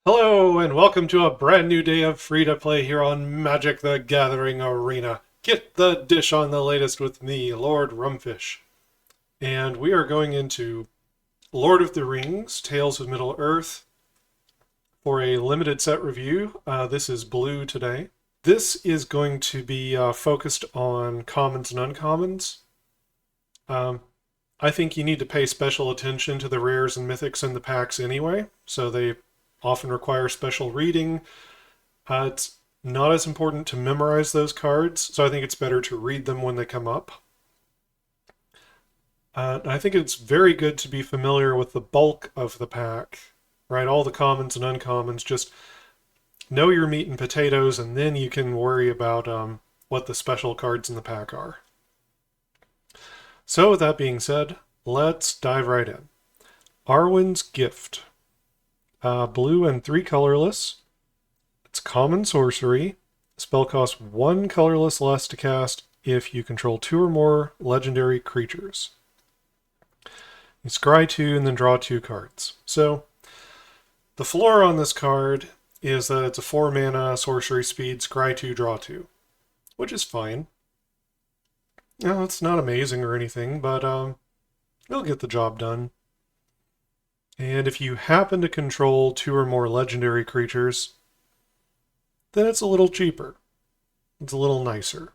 Hello, and welcome to a brand new day of free-to-play here on Magic the Gathering Arena. Get the dish on the latest with me, Lord Rumfish. And we are going into Lord of the Rings, Tales of Middle-earth for a limited set review. This is blue today. This is going to be focused on commons and uncommons. I think you need to pay special attention to the rares and mythics in the packs anyway, so they often require special reading. It's not as important to memorize those cards, so I think it's better to read them when they come up. I think it's very good to be familiar with the bulk of the pack, right? All the commons and uncommons. Just know your meat and potatoes, and then you can worry about what the special cards in the pack are. So with that being said, let's dive right in. Arwen's Gift. Blue and 3 colorless. It's common sorcery. Spell costs 1 colorless less to cast if you control 2 or more legendary creatures. You scry 2 and then draw 2 cards. So, the floor on this card is that it's a 4 mana sorcery speed, scry 2, draw 2, which is fine. No, it's not amazing or anything, but it'll get the job done. And if you happen to control 2 or more legendary creatures, then it's a little cheaper. It's a little nicer.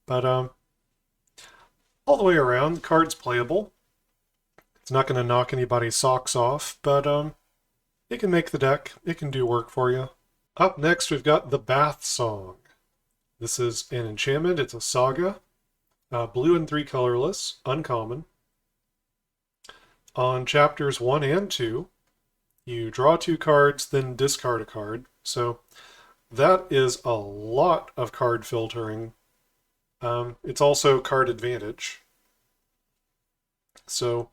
But all the way around, the card's playable. It's not going to knock anybody's socks off, but it can make the deck. It can do work for you. Up next, we've got the Bath Song. This is an enchantment. It's a saga. Blue and 3 colorless, uncommon. On chapters 1 and 2, you draw 2 cards, then discard a card. So that is a lot of card filtering. It's also card advantage. So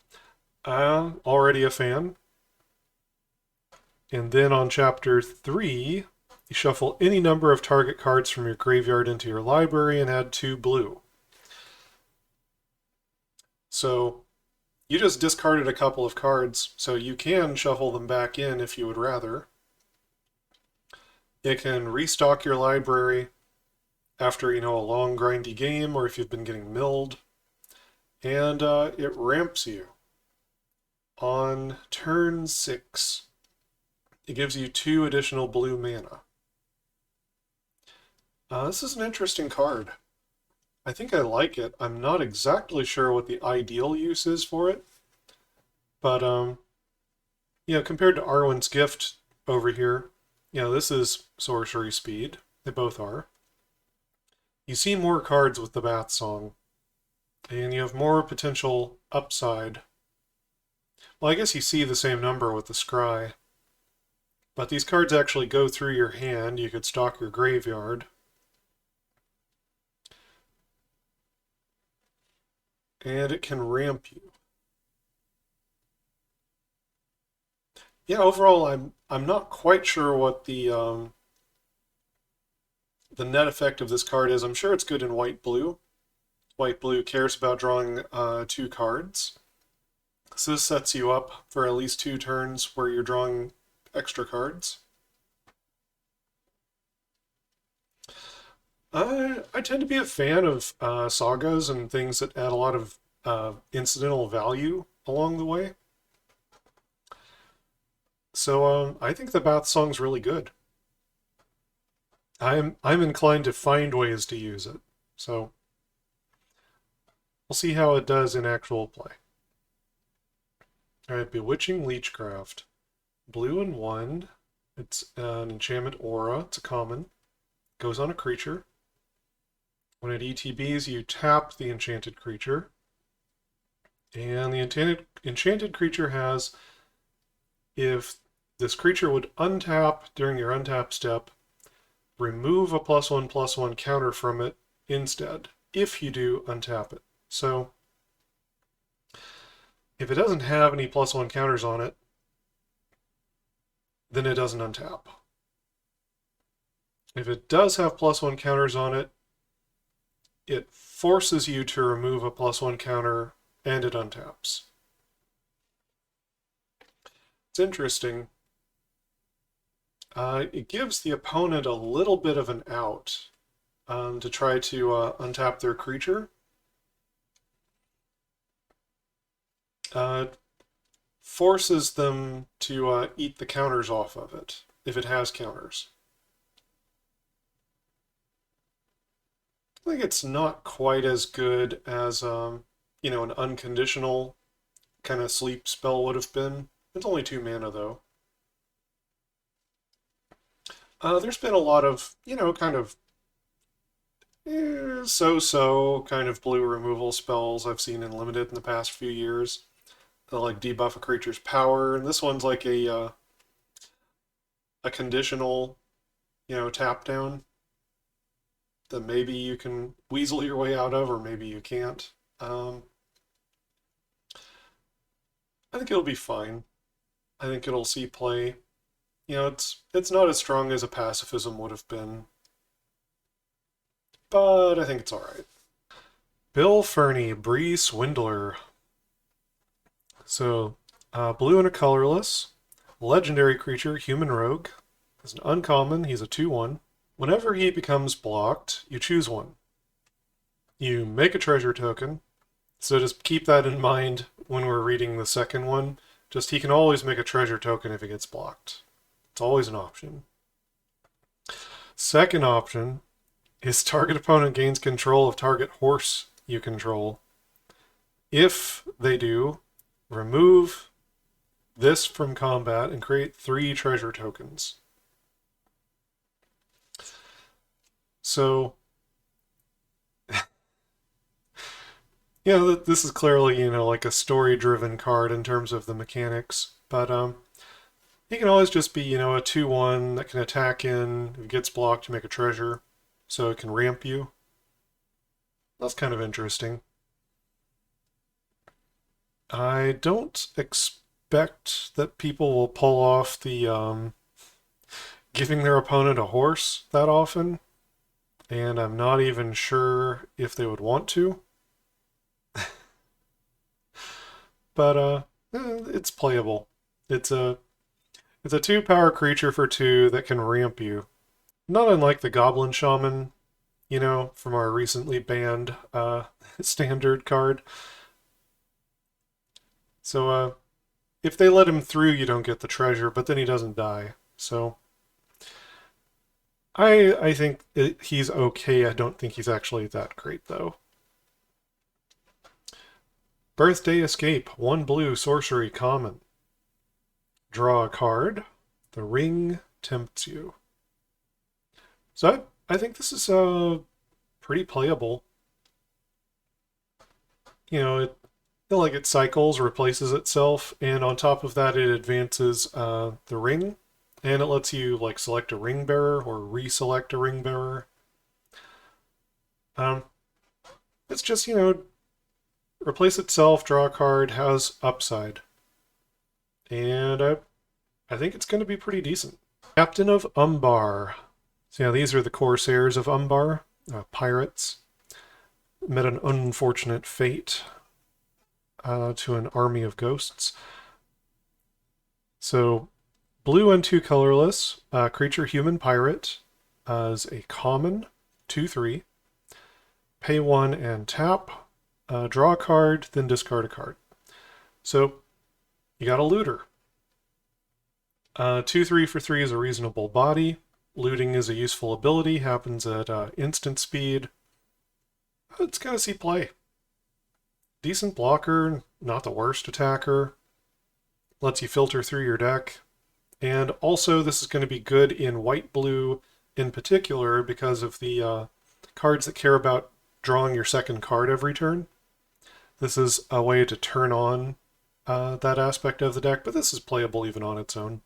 I'm already a fan. And then on chapter 3, you shuffle any number of target cards from your graveyard into your library and add 2 blue. So you just discarded a couple of cards, so you can shuffle them back in if you would rather. It can restock your library after, a long grindy game, or if you've been getting milled. And it ramps you. On turn 6, it gives you 2 additional blue mana. This is an interesting card. I think I like it. I'm not exactly sure what the ideal use is for it. But, compared to Arwen's Gift over here, this is sorcery speed. They both are. You see more cards with the Bath Song. And you have more potential upside. Well, I guess you see the same number with the Scry. But these cards actually go through your hand. You could stock your graveyard. And it can ramp you. Yeah, overall, I'm not quite sure what the net effect of this card is. I'm sure it's good in white-blue. White-blue cares about drawing 2 cards. So this sets you up for at least 2 turns where you're drawing extra cards. I tend to be a fan of sagas and things that add a lot of incidental value along the way. So I think the Bath Song's really good. I'm inclined to find ways to use it. So we'll see how it does in actual play. Alright, Bewitching Leechcraft. Blue and 1. It's an enchantment aura. It's a common. Goes on a creature. When it ETBs, you tap the enchanted creature. And the enchanted creature has, if this creature would untap during your untap step, remove a +1/+1 counter from it instead, if you do untap it. So, if it doesn't have any +1 counters on it, then it doesn't untap. If it does have +1 counters on it, it forces you to remove a +1 counter and it untaps. It's interesting. It gives the opponent a little bit of an out to try to untap their creature. Forces them to eat the counters off of it, if it has counters. I think it's not quite as good as, you know, an unconditional kind of sleep spell would have been. It's only 2 mana, though. There's been a lot of, you know, kind of so-so kind of blue removal spells I've seen in Limited in the past few years. They'll like debuff a creature's power, and this one's like a conditional, you know, tap down that maybe you can weasel your way out of, or maybe you can't. I think it'll be fine. I think it'll see play. You know, it's not as strong as a pacifism would have been, but I think it's all right. Bill Fernie, Bree Swindler. So, blue and a colorless, legendary creature, human rogue. Is an uncommon. He's a 2/1. Whenever he becomes blocked, you choose one. You make a treasure token. So just keep that in mind when we're reading the second one. Just he can always make a treasure token if he gets blocked. It's always an option. Second option is target opponent gains control of target horse you control. If they do, remove this from combat and create 3 treasure tokens. So, yeah, this is clearly, you know, like a story-driven card in terms of the mechanics, but he can always just be, you know, a 2/1 that can attack in. If it gets blocked, you make a treasure, so it can ramp you. That's kind of interesting. I don't expect that people will pull off the giving their opponent a horse that often, and I'm not even sure if they would want to. But it's playable. It's a 2-power creature for 2 that can ramp you. Not unlike the Goblin Shaman, you know, from our recently banned standard card. So if they let him through, you don't get the treasure, but then he doesn't die. So I think he's okay. I don't think he's actually that great, though. Birthday Escape, 1 blue, sorcery, common. Draw a card. The ring tempts you. So I think this is pretty playable. You know, it cycles, replaces itself, and on top of that, it advances the ring, and it lets you like select a ring bearer or reselect a ring bearer. It's just, you know, replace itself, draw a card, has upside. And I think it's going to be pretty decent. Captain of Umbar. So yeah, these are the Corsairs of Umbar, pirates. Met an unfortunate fate to an army of ghosts. So blue and 2 colorless, creature human pirate is a common, 2/3. Pay 1 and tap. Draw a card, then discard a card. So you got a looter. 2/3 for 3 is a reasonable body. Looting is a useful ability, happens at instant speed. It's gonna see play. Decent blocker, not the worst attacker. Lets you filter through your deck. And also this is going to be good in white-blue in particular because of the cards that care about drawing your second card every turn. This is a way to turn on that aspect of the deck, but this is playable even on its own.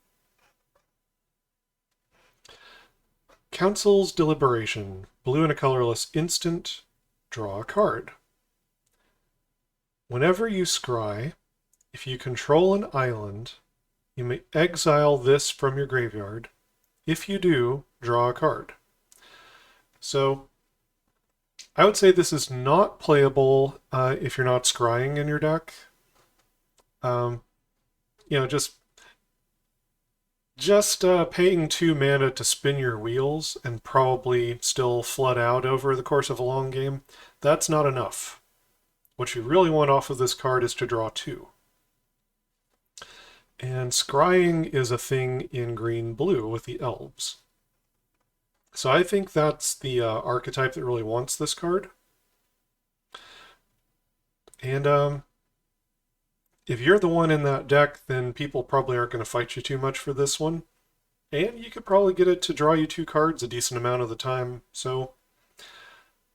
Council's Deliberation. Blue and a colorless instant. Draw a card. Whenever you scry, if you control an island, you may exile this from your graveyard. If you do, draw a card. So I would say this is not playable if you're not scrying in your deck. You know, just Just paying 2 mana to spin your wheels and probably still flood out over the course of a long game, that's not enough. What you really want off of this card is to draw 2. And scrying is a thing in green-blue with the elves. So I think that's the archetype that really wants this card. And if you're the one in that deck, then people probably aren't going to fight you too much for this one. And you could probably get it to draw you 2 cards a decent amount of the time. So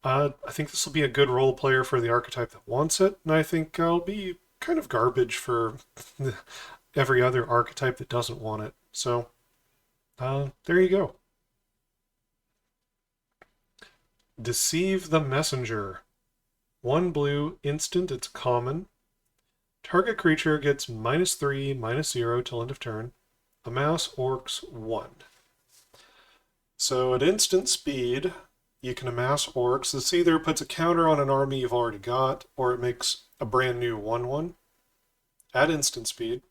I think this will be a good role player for the archetype that wants it. And I think it'll be kind of garbage for every other archetype that doesn't want it. So there you go. Deceive the Messenger. 1 blue, instant, it's common. Target creature gets -3, -0 till end of turn. Amass orcs 1. So at instant speed, you can amass orcs. This either puts a counter on an army you've already got, or it makes a brand new 1/1 at instant speed.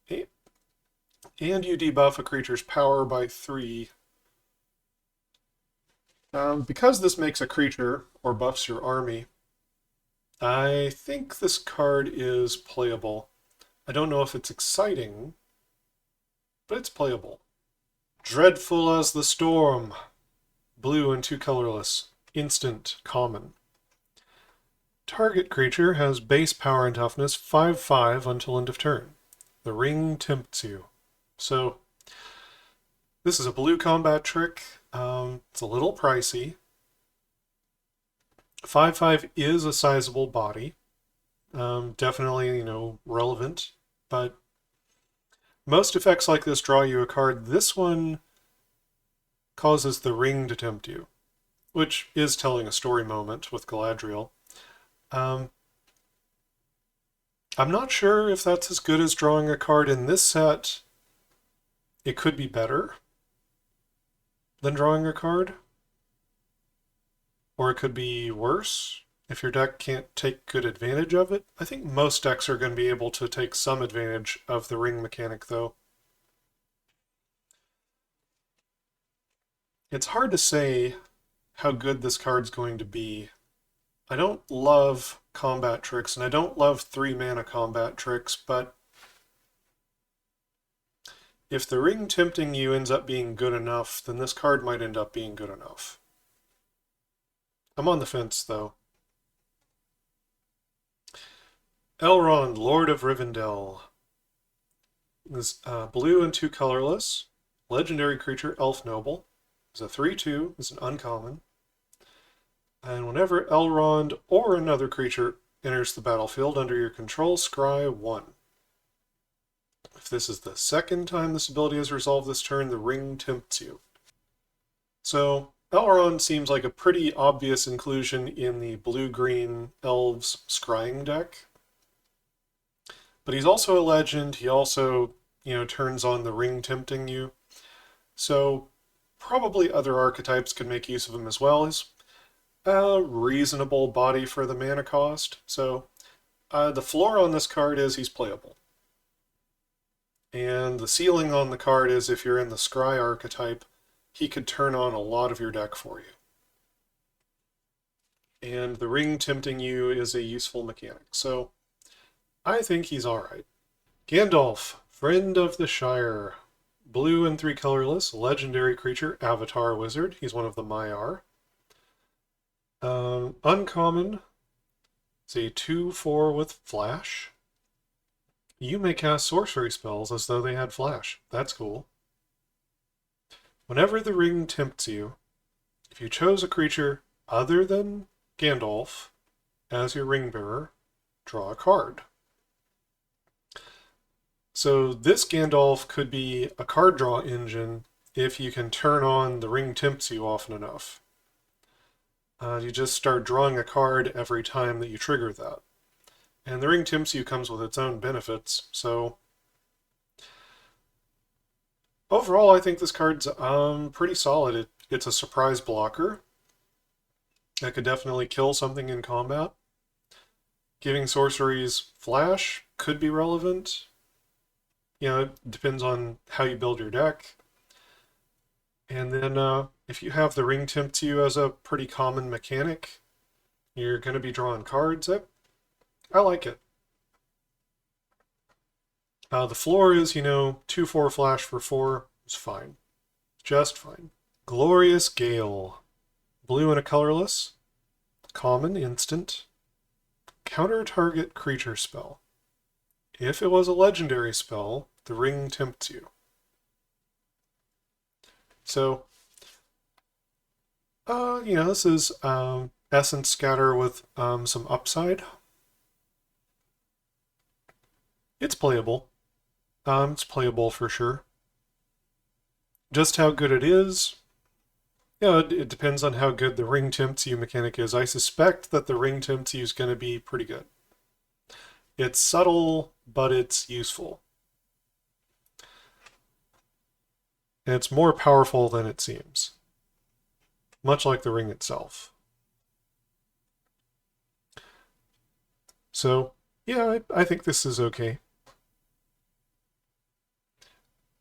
And you debuff a creature's power by 3. Because this makes a creature, or buffs your army, I think this card is playable. I don't know if it's exciting, but it's playable. Dreadful as the Storm. Blue and 2 colorless. Instant, common. Target creature has base power and toughness 5/5 until end of turn. The ring tempts you. So, this is a blue combat trick. It's a little pricey. 5/5 is a sizable body. Definitely, relevant. But most effects like this draw you a card. This one causes the ring to tempt you, which is telling a story moment with Galadriel. I'm not sure if that's as good as drawing a card in this set. It could be better than drawing a card. Or it could be worse if your deck can't take good advantage of it. I think most decks are going to be able to take some advantage of the ring mechanic, though. It's hard to say how good this card's going to be. I don't love combat tricks, and I don't love 3-mana combat tricks, but if the ring tempting you ends up being good enough, then this card might end up being good enough. I'm on the fence, though. Elrond, Lord of Rivendell. This blue and 2 colorless. Legendary creature, Elf Noble. It's a 3/2. It's an uncommon. And whenever Elrond or another creature enters the battlefield under your control, scry 1. If this is the second time this ability is resolved this turn, the ring tempts you. So Elrond seems like a pretty obvious inclusion in the blue-green elves scrying deck. But he's also a legend. He also, turns on the ring tempting you. So probably other archetypes could make use of him as well. He's a reasonable body for the mana cost. So the floor on this card is he's playable. And the ceiling on the card is if you're in the scry archetype, he could turn on a lot of your deck for you. And the ring tempting you is a useful mechanic. So I think he's alright. Gandalf, Friend of the Shire. Blue and 3 colorless, legendary creature, avatar wizard. He's one of the Maiar. Uncommon. It's a 2/4 with flash. You may cast sorcery spells as though they had flash. That's cool. Whenever the ring tempts you, if you chose a creature other than Gandalf as your ring bearer, draw a card. So this Gandalf could be a card draw engine if you can turn on the ring tempts you often enough. You just start drawing a card every time that you trigger that. And the ring tempts you comes with its own benefits, so overall, I think this card's pretty solid. It's a surprise blocker that could definitely kill something in combat. Giving sorceries flash could be relevant. it depends on how you build your deck. And then if you have the Ring Tempt You as a pretty common mechanic, you're going to be drawing cards. I like it. The floor is, 2/4 flash for 4. It's fine. Just fine. Glorious Gale. Blue and a colorless. Common, instant. Counter target creature spell. If it was a legendary spell, the ring tempts you. So, this is Essence Scatter with some upside. It's playable. It's playable for sure. Just how good it is, it depends on how good the ring tempts you mechanic is. I suspect that the ring tempts you is going to be pretty good. It's subtle, but it's useful. And it's more powerful than it seems. Much like the ring itself. So, yeah, I think this is okay.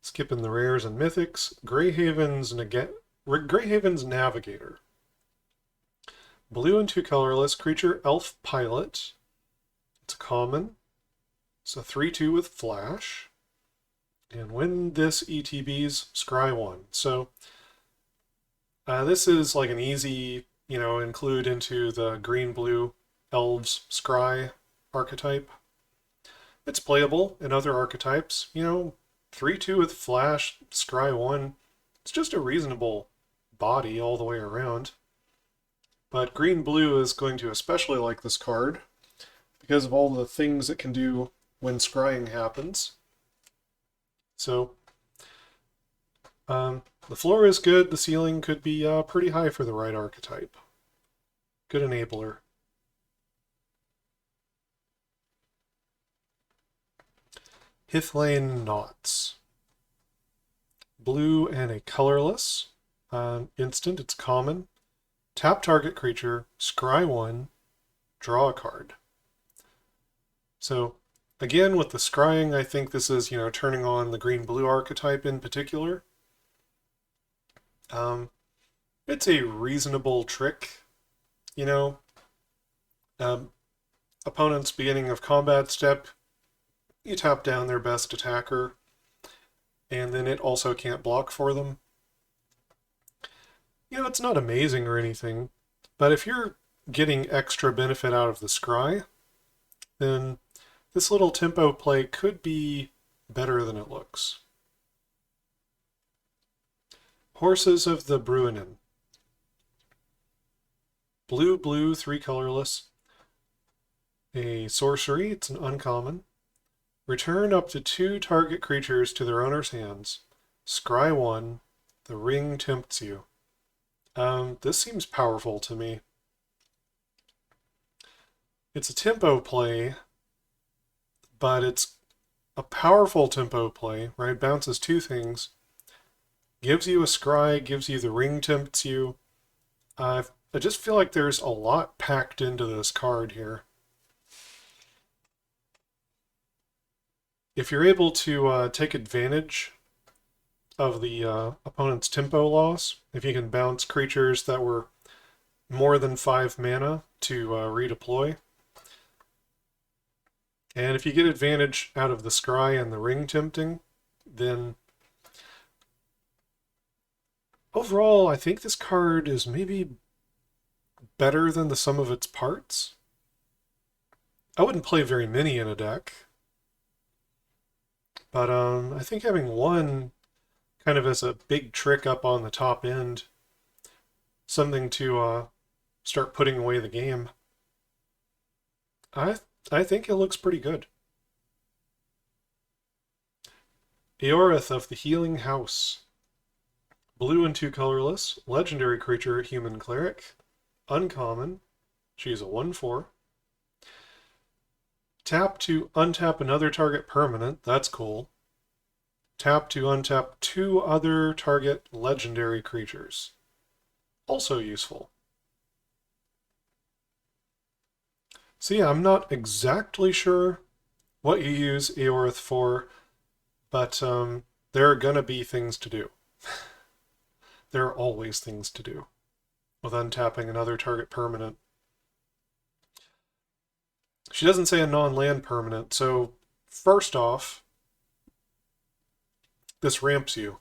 Skipping the rares and mythics. Greyhaven's Navigator. Blue and 2 colorless creature, elf pilot. It's a common. It's a 3/2 with flash. And when this ETBs, scry 1. So this is like an easy, include into the green-blue elves scry archetype. It's playable in other archetypes. 3/2 with flash, scry 1. It's just a reasonable body all the way around. But green-blue is going to especially like this card because of all the things it can do when scrying happens. So, the floor is good. The ceiling could be pretty high for the right archetype. Good enabler. Hithlane Knots. Blue and a colorless. Instant, it's common. Tap target creature, scry 1, draw a card. So, again, with the scrying, I think this is, turning on the green-blue archetype in particular. It's a reasonable trick, opponent's beginning of combat step, you tap down their best attacker, and then it also can't block for them. It's not amazing or anything, but if you're getting extra benefit out of the scry, then this little tempo play could be better than it looks. Horses of the Bruinen. Blue, 3 colorless. A sorcery, it's an uncommon. Return up to 2 target creatures to their owner's hands. Scry 1, the ring tempts you. This seems powerful to me. It's a tempo play, but it's a powerful tempo play, right? Bounces 2 things. Gives you a scry, gives you the ring tempts you. I just feel like there's a lot packed into this card here. If you're able to take advantage of the opponent's tempo loss, if you can bounce creatures that were more than 5 mana to redeploy, and if you get advantage out of the scry and the ring tempting, then overall I think this card is maybe better than the sum of its parts. I wouldn't play very many in a deck, but I think having one kind of as a big trick up on the top end, something to start putting away the game, I think it looks pretty good. Eorith of the Healing House. Blue and 2 colorless, legendary creature, human cleric. Uncommon. She's a 1/4. Tap to untap another target permanent. That's cool. Tap to untap 2 other target legendary creatures. Also useful. So yeah, I'm not exactly sure what you use Eorith for, but there are gonna be things to do. There are always things to do with untapping another target permanent. She doesn't say a non-land permanent, so first off, this ramps you.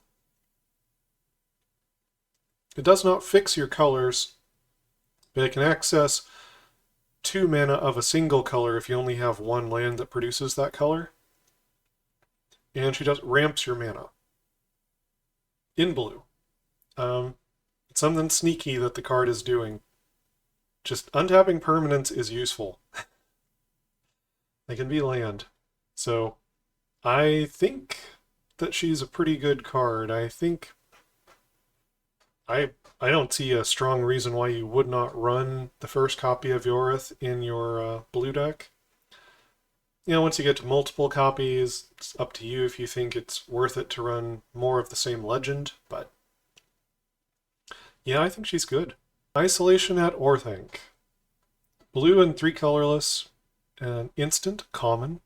It does not fix your colors, but it can access 2 mana of a single color if you only have 1 land that produces that color. And she does ramps your mana. In blue. It's something sneaky that the card is doing. Just untapping permanents is useful. They can be land. So I think that she's a pretty good card. I think I don't see a strong reason why you would not run the first copy of Yorith in your blue deck. You know, once you get to multiple copies, it's up to you if you think it's worth it to run more of the same legend, but yeah, I think she's good. Isolation at Orthanc. Blue and 3 colorless, an instant, common.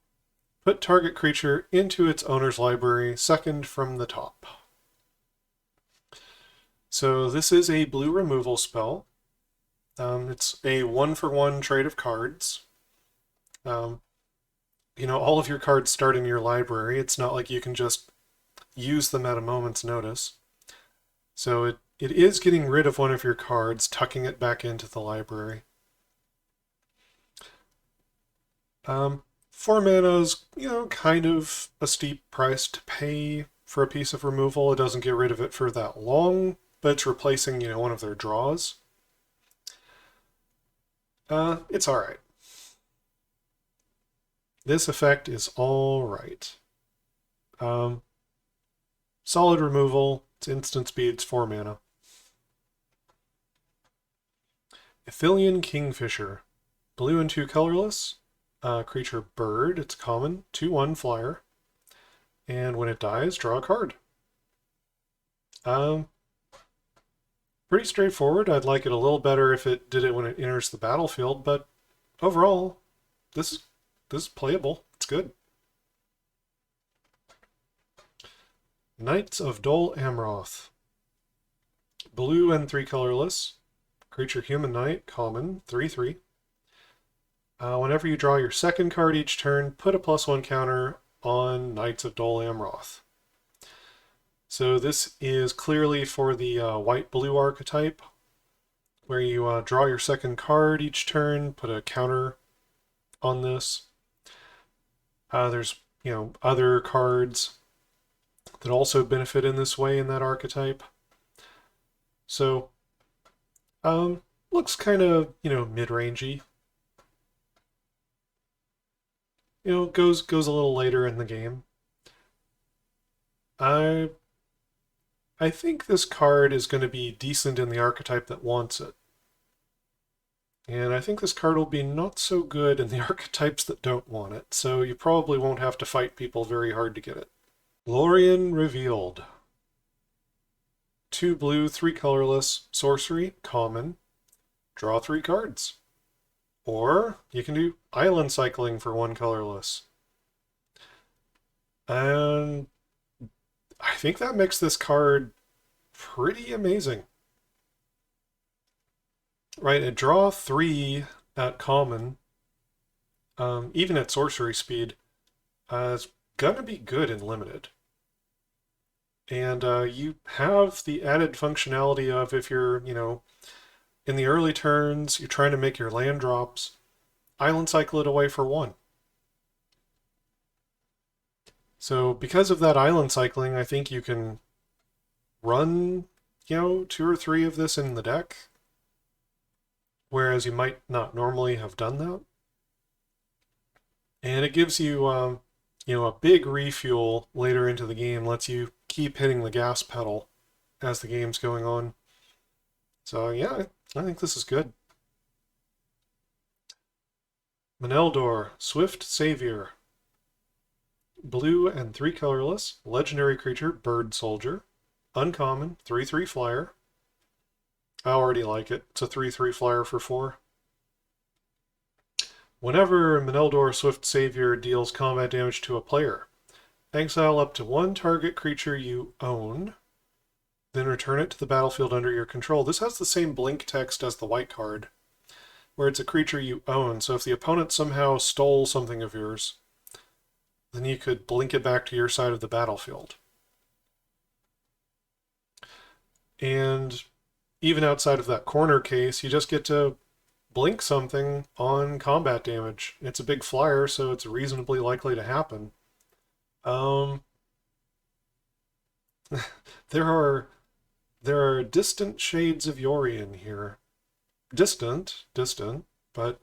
Put target creature into its owner's library, second from the top. So this is a blue removal spell. It's a 1-for-1 trade of cards. You know, all of your cards start in your library. It's not like you can just use them at a moment's notice. So it is getting rid of one of your cards, tucking it back into the library. 4 mana's, you know, kind of a steep price to pay for a piece of removal. It doesn't get rid of it for that long, but it's replacing, you know, one of their draws. It's alright. This effect is alright. Solid removal. It's instant speed. It's 4 mana. Ithilien Kingfisher. Blue and 2 colorless. Creature bird. It's common. 2/1 flyer. And when it dies, draw a card. Pretty straightforward. I'd like it a little better if it did it when it enters the battlefield, but overall, this is playable. It's good. Knights of Dol Amroth. Blue and 3 colorless. Creature human knight, common, 3/3. Whenever you draw your second card each turn, put a +1 counter on Knights of Dol Amroth. So this is clearly for the white-blue archetype, where you draw your second card each turn, put a counter on this. There's, you know, other cards that also benefit in this way in that archetype. So, looks kind of, you know, mid-rangey. You know, goes a little later in the game. I think this card is going to be decent in the archetype that wants it. And I think this card will be not so good in the archetypes that don't want it, so you probably won't have to fight people very hard to get it. Lorien Revealed. 2 blue, 3 colorless, sorcery, common. Draw 3 cards. Or you can do island cycling for 1 colorless. And I think that makes this card pretty amazing. Right, at draw 3 at common, even at sorcery speed, is gonna be good in limited. And you have the added functionality of if you're, you know, in the early turns, you're trying to make your land drops, island cycle it away for 1. So because of that island cycling, I think you can run, you know, 2 or 3 of this in the deck, whereas you might not normally have done that. And it gives you, you know, a big refuel later into the game, lets you keep hitting the gas pedal as the game's going on. So yeah, I think this is good. Meneldor, Swift Savior. Blue and 3 colorless, legendary creature, bird soldier. Uncommon, 3/3 flyer. I already like it. It's a 3/3 flyer for 4. Whenever Meneldor Swift Savior deals combat damage to a player, Exile up to one target creature you own, then return it to the battlefield under your control. This has the same blink text as the white card, where it's a creature you own. So if the opponent somehow stole something of yours, then you could blink it back to your side of the battlefield. And even outside of that corner case, you just get to blink something on combat damage. It's a big flyer, so it's reasonably likely to happen. There are distant shades of Yorion here. Distant, but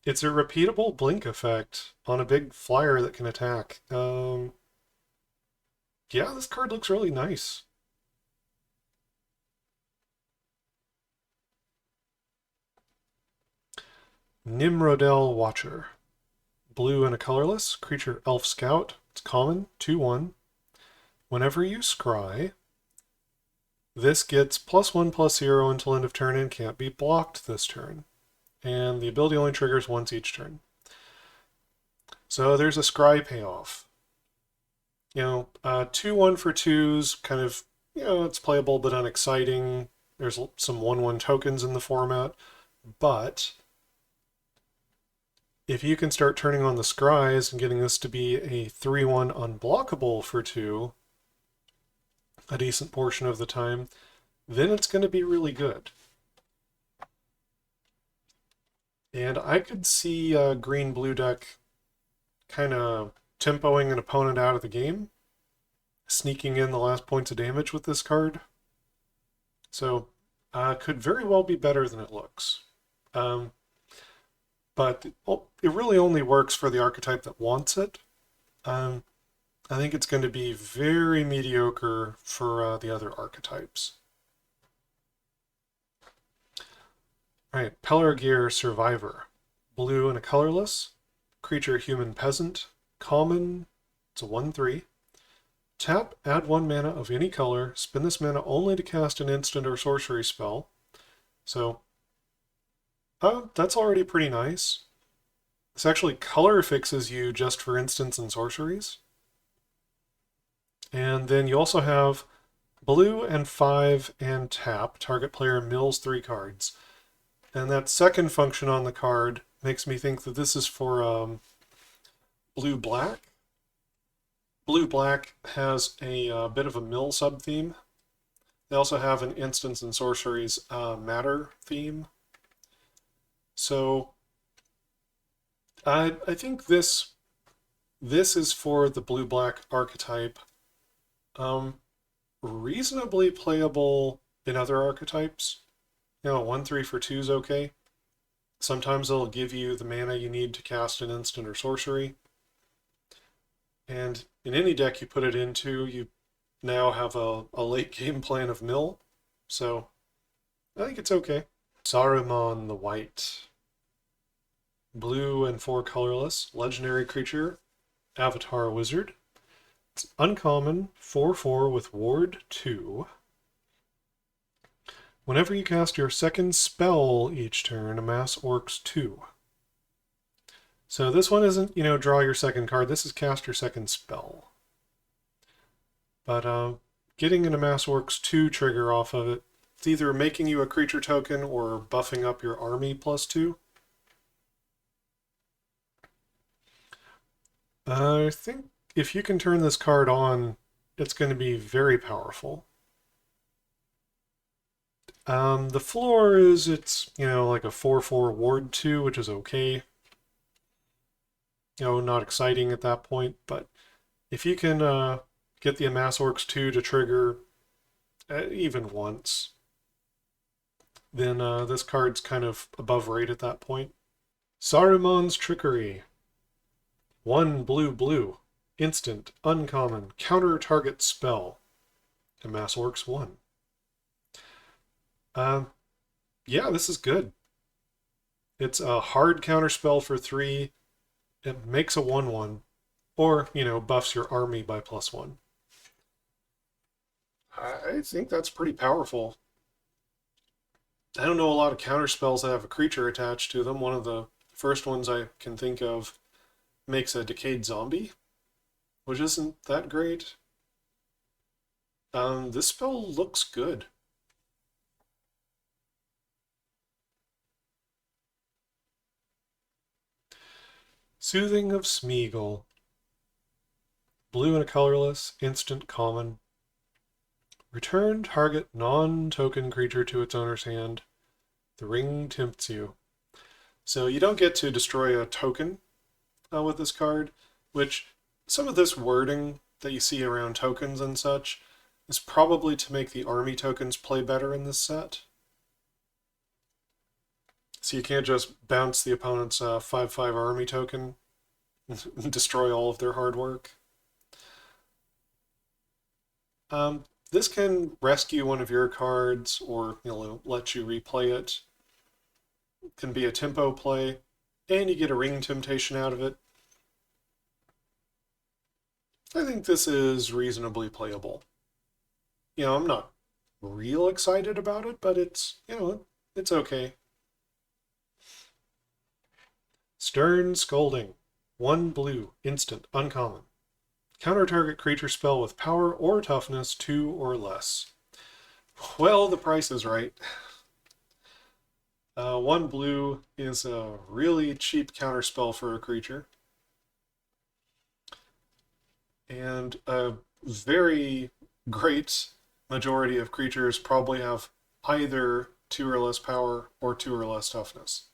it's a repeatable blink effect on a big flyer that can attack. Yeah, this card looks really nice. Nimrodell Watcher. Blue and a colorless, creature elf scout. It's common, 2/1. Whenever you scry, this gets +1/+0 until end of turn and can't be blocked this turn. And the ability only triggers once each turn. So there's a scry payoff. 2/1 for 2s, kind of, it's playable but unexciting. There's some 1/1 tokens in the format, but if you can start turning on the scries and getting this to be a 3/1 unblockable for 2 a decent portion of the time, then it's going to be really good. And I could see a green-blue deck kind of tempoing an opponent out of the game, sneaking in the last points of damage with this card. So could very well be better than it looks. But it really only works for the archetype that wants it. I think it's going to be very mediocre for the other archetypes. All right, Pelargir Survivor. Blue and a colorless. Creature human peasant. Common. It's a 1/3. Tap, add 1 mana of any color. Spend this mana only to cast an instant or sorcery spell. So, that's already pretty nice. This actually color fixes you just for instants and sorceries. And then you also have blue and 5 and tap. Target player mills 3 cards. And that second function on the card makes me think that this is for blue-black. Blue-black has a bit of a mill sub-theme. They also have an instants and sorceries matter theme. So I think this is for the blue-black archetype. Reasonably playable in other archetypes. 1/3 for 2 is okay. Sometimes it'll give you the mana you need to cast an instant or sorcery. And in any deck you put it into, you now have a late game plan of mill. So I think it's okay. Saruman the White. Blue and 4 colorless. Legendary creature. Avatar Wizard. It's uncommon. 4/4 with Ward 2. Whenever you cast your second spell each turn, amass orcs 2. So this one isn't, draw your second card. This is cast your second spell. But getting an amass orcs 2 trigger off of it, it's either making you a creature token or buffing up your army +2. I think if you can turn this card on, it's going to be very powerful. The floor is, it's, like a 4/4 Ward 2, which is okay. Not exciting at that point, but if you can get the Amass Orcs 2 to trigger even once, then this card's kind of above rate at that point. Saruman's Trickery. 1 blue. Instant, uncommon, counter target spell. Amass Orcs 1. Yeah, this is good. It's a hard counter spell for 3. It makes a 1/1. Or, buffs your army by +1. I think that's pretty powerful. I don't know a lot of counter spells that have a creature attached to them. One of the first ones I can think of makes a decayed zombie. which isn't that great. This spell looks good. Soothing of Smeagol. Blue and a colorless, instant common. Return target non-token creature to its owner's hand. The ring tempts you. So you don't get to destroy a token with this card, which some of this wording that you see around tokens and such is probably to make the army tokens play better in this set. So you can't just bounce the opponent's 5/5 army token and destroy all of their hard work. This can rescue one of your cards or let you replay it. It can be a tempo play, and you get a ring temptation out of it. I think this is reasonably playable. I'm not real excited about it, but it's okay. Stern Scolding. 1 blue, instant, uncommon. Counter target creature spell with power or toughness 2 or less. Well, the price is right. 1 blue is a really cheap counter spell for a creature. And a very great majority of creatures probably have either 2 or less power or 2 or less toughness.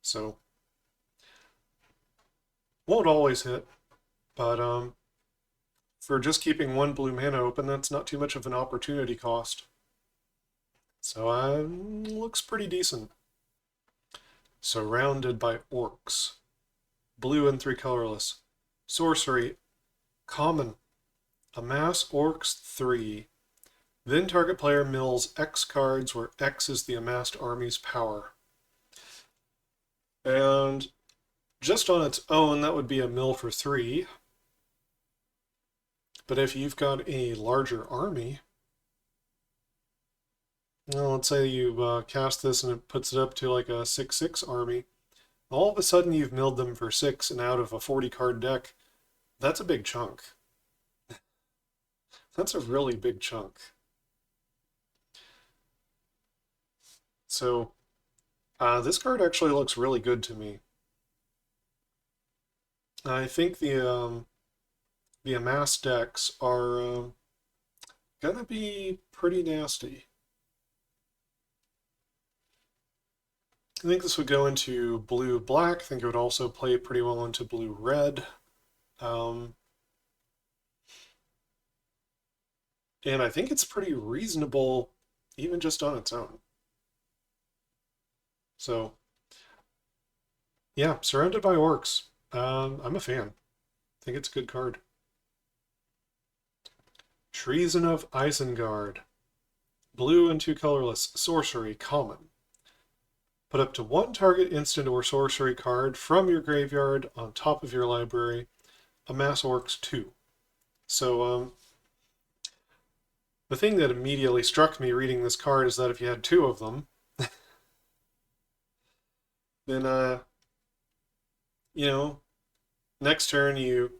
So, won't always hit, but for just keeping 1 blue mana open, that's not too much of an opportunity cost. So looks pretty decent. Surrounded by Orcs. Blue and 3 colorless. Sorcery. Common. Amass Orcs 3. Then target player mills X cards where X is the amassed army's power. And just on its own, that would be a mill for 3. But if you've got a larger army, let's say you cast this and it puts it up to like a 6/6 army, all of a sudden you've milled them for 6 and out of a 40-card deck. That's a big chunk. That's a really big chunk. So this card actually looks really good to me. I think the amass decks are gonna be pretty nasty. I think this would go into blue-black. I think it would also play pretty well into blue-red. And I think it's pretty reasonable even just on its own. So, yeah, Surrounded by Orcs. I'm a fan. I think it's a good card. Treason of Isengard. Blue and 2 colorless. Sorcery. Common. Put up to 1 target instant or sorcery card from your graveyard on top of your library. Amass Orcs 2. So, the thing that immediately struck me reading this card is that if you had 2 of them, then, next turn you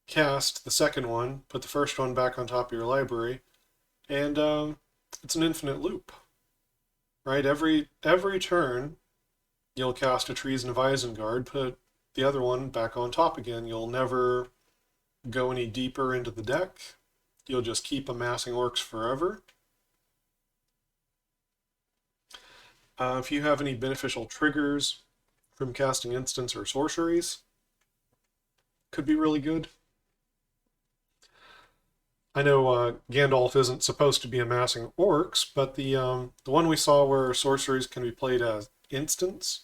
cast the second one, put the first one back on top of your library, and it's an infinite loop. Right? Every turn, you'll cast a Treason of Isengard, put the other one back on top again. You'll never go any deeper into the deck. You'll just keep amassing orcs forever. If you have any beneficial triggers from casting instants or sorceries, could be really good. I know Gandalf isn't supposed to be amassing orcs, but the one we saw where sorceries can be played as instants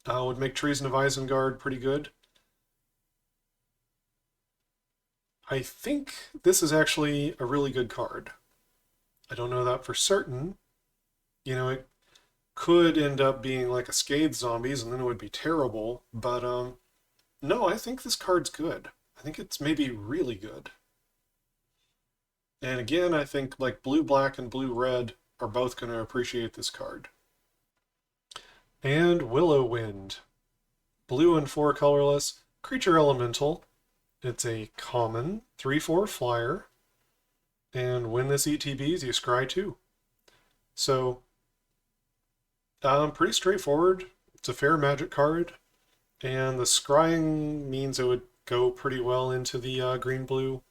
would make Treason of Isengard pretty good. I think this is actually a really good card. I don't know that for certain. It could end up being like a Scathe Zombies, and then it would be terrible. But no, I think this card's good. I think it's maybe really good. And again, I think like blue-black and blue-red are both going to appreciate this card. And Willow Wind. Blue and 4 colorless. Creature Elemental. It's a common 3/4 flyer. And when this ETBs, you scry 2. So, pretty straightforward. It's a fair magic card. And the scrying means it would go pretty well into the green-blue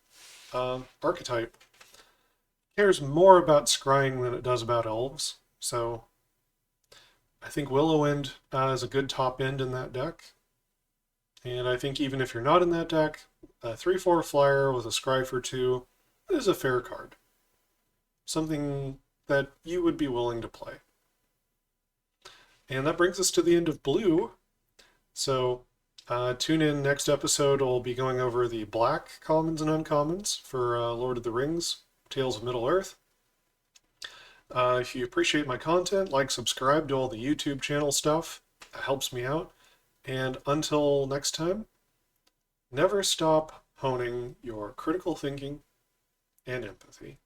archetype. It cares more about scrying than it does about elves. So, I think Willowwind is a good top end in that deck. And I think even if you're not in that deck, a 3/4 flyer with a scry for 2 is a fair card. Something that you would be willing to play. And that brings us to the end of blue. So tune in next episode. We'll be going over the black commons and uncommons for Lord of the Rings, Tales of Middle-earth. If you appreciate my content, like, subscribe to all the YouTube channel stuff. That helps me out. And until next time, never stop honing your critical thinking and empathy.